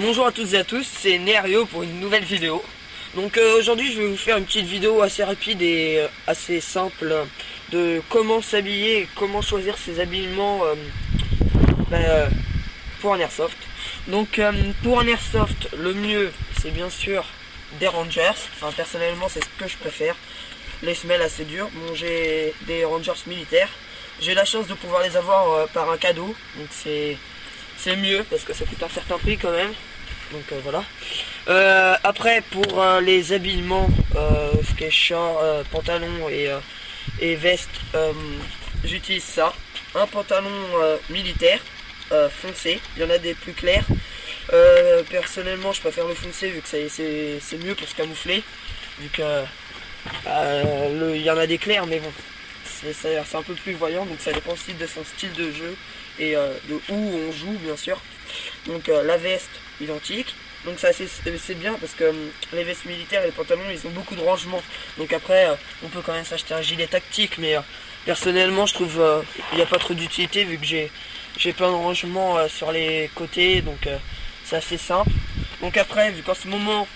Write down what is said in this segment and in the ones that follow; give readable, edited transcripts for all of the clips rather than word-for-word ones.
Bonjour à toutes et à tous, c'est Nerio pour une nouvelle vidéo. Donc aujourd'hui je vais vous faire une petite vidéo assez rapide et assez simple de comment s'habiller et comment choisir ses habillements pour un airsoft. Donc pour un airsoft, le mieux c'est bien sûr des Rangers. Enfin personnellement c'est ce que je préfère. Les semelles assez dures. Bon, j'ai des Rangers militaires. J'ai la chance de pouvoir les avoir par un cadeau. Donc c'est mieux parce que ça coûte un certain prix quand même. Donc voilà. Après pour les habillements, ce qui est short, pantalon et veste, j'utilise ça. Un pantalon militaire foncé. Il y en a des plus clairs. Personnellement je préfère le foncé vu que c'est mieux pour se camoufler. Vu que il y en a des clairs mais bon. C'est un peu plus voyant, donc ça dépend aussi de son style de jeu et de où on joue bien sûr. Donc la veste identique, donc ça c'est bien parce que les vestes militaires et les pantalons ils ont beaucoup de rangement, donc après on peut quand même s'acheter un gilet tactique, mais personnellement je trouve il n'y a pas trop d'utilité vu que j'ai plein de rangements sur les côtés, donc c'est assez simple. Donc après, vu qu'en ce moment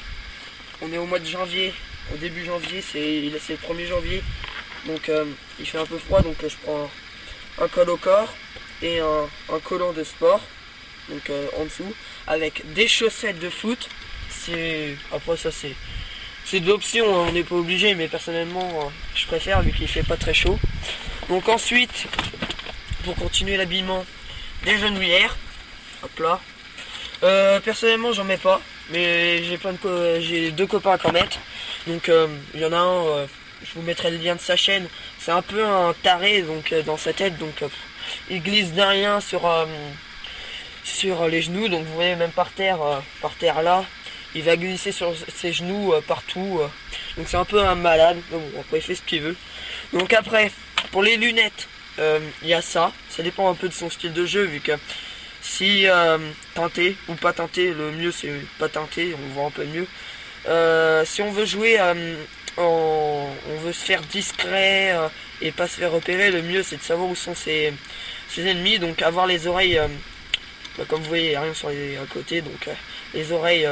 on est au mois de janvier, au début janvier, c'est le 1er janvier, donc il fait un peu froid, donc je prends un col au corps et un collant de sport, donc en dessous, avec des chaussettes de foot. Après ça c'est de l'option, hein, on n'est pas obligé, mais personnellement je préfère vu qu'il fait pas très chaud. Donc ensuite, pour continuer l'habillement, des genouillères, hop là. Personnellement j'en mets pas, mais j'ai deux copains à en mettre. Donc il y en a un, je vous mettrai le lien de sa chaîne. C'est un peu un taré donc dans sa tête, donc il glisse d'un rien sur les genoux, donc vous voyez même par terre là, il va glisser sur ses genoux partout. Donc c'est un peu un malade. Bon, après il fait ce qu'il veut. Donc après pour les lunettes, il y a ça dépend un peu de son style de jeu, vu que si teinté ou pas teinté, le mieux c'est pas teinté, on voit un peu mieux. Si on veut jouer, on veut se faire discret et pas se faire repérer, le mieux c'est de savoir où sont ses ennemis, donc avoir les oreilles, comme vous voyez, rien sur les côtés, donc les oreilles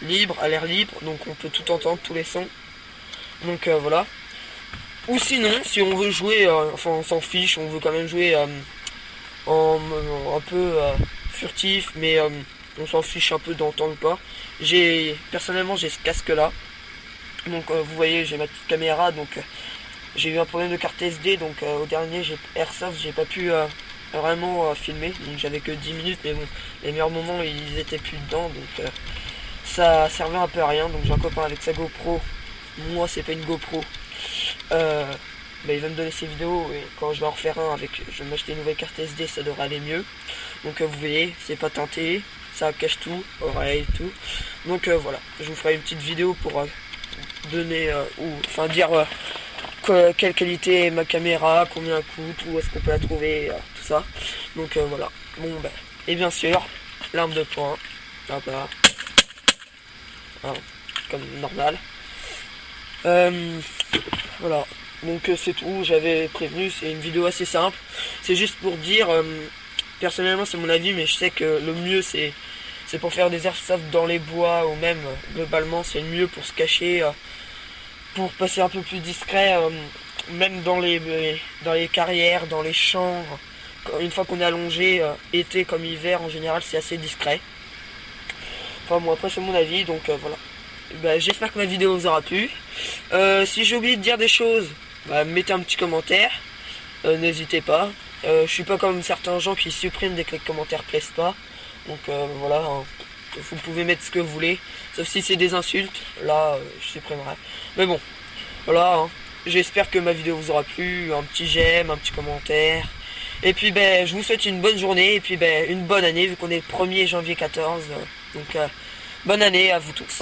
libres, à l'air libre, donc on peut tout entendre, tous les sons. Donc voilà. Ou sinon, si on veut jouer, enfin on s'en fiche, on veut quand même jouer un peu furtif, mais on s'en fiche un peu d'entendre pas. Personnellement j'ai ce casque là, donc vous voyez j'ai ma petite caméra, donc j'ai eu un problème de carte SD, donc au dernier Airsoft j'ai pas pu vraiment filmer, donc j'avais que 10 minutes, mais bon les meilleurs moments ils étaient plus dedans, donc ça servait un peu à rien. Donc j'ai un copain avec sa GoPro, moi c'est pas une GoPro, il va me donner ses vidéos, et quand je vais en refaire un je vais m'acheter une nouvelle carte SD, ça devrait aller mieux. Donc vous voyez, c'est pas teinté, ça cache tout, oreille, tout. Donc voilà, je vous ferai une petite vidéo pour donner, dire quelle qualité est ma caméra, combien elle coûte, où est-ce qu'on peut la trouver, tout ça. Donc voilà, et bien sûr, l'arme de poing, hop là, hein, comme normal. Voilà. Donc c'est tout, j'avais prévenu, c'est une vidéo assez simple. C'est juste pour dire, personnellement c'est mon avis, mais je sais que le mieux c'est pour faire des airsoft dans les bois, ou même globalement c'est mieux pour se cacher, pour passer un peu plus discret, même dans les carrières, dans les champs. Une fois qu'on est allongé, été comme hiver en général c'est assez discret. Enfin bon, après c'est mon avis, donc voilà. J'espère que ma vidéo vous aura plu. Si j'ai oublié de dire des choses, mettez un petit commentaire, n'hésitez pas. Je suis pas comme certains gens qui suppriment dès que les commentaires plaisent pas. Donc voilà, hein. Vous pouvez mettre ce que vous voulez, sauf si c'est des insultes, là je supprimerai. Mais bon, voilà, hein. J'espère que ma vidéo vous aura plu, un petit j'aime, un petit commentaire. Et puis je vous souhaite une bonne journée, et puis une bonne année vu qu'on est le 1er janvier 14. Donc bonne année à vous tous.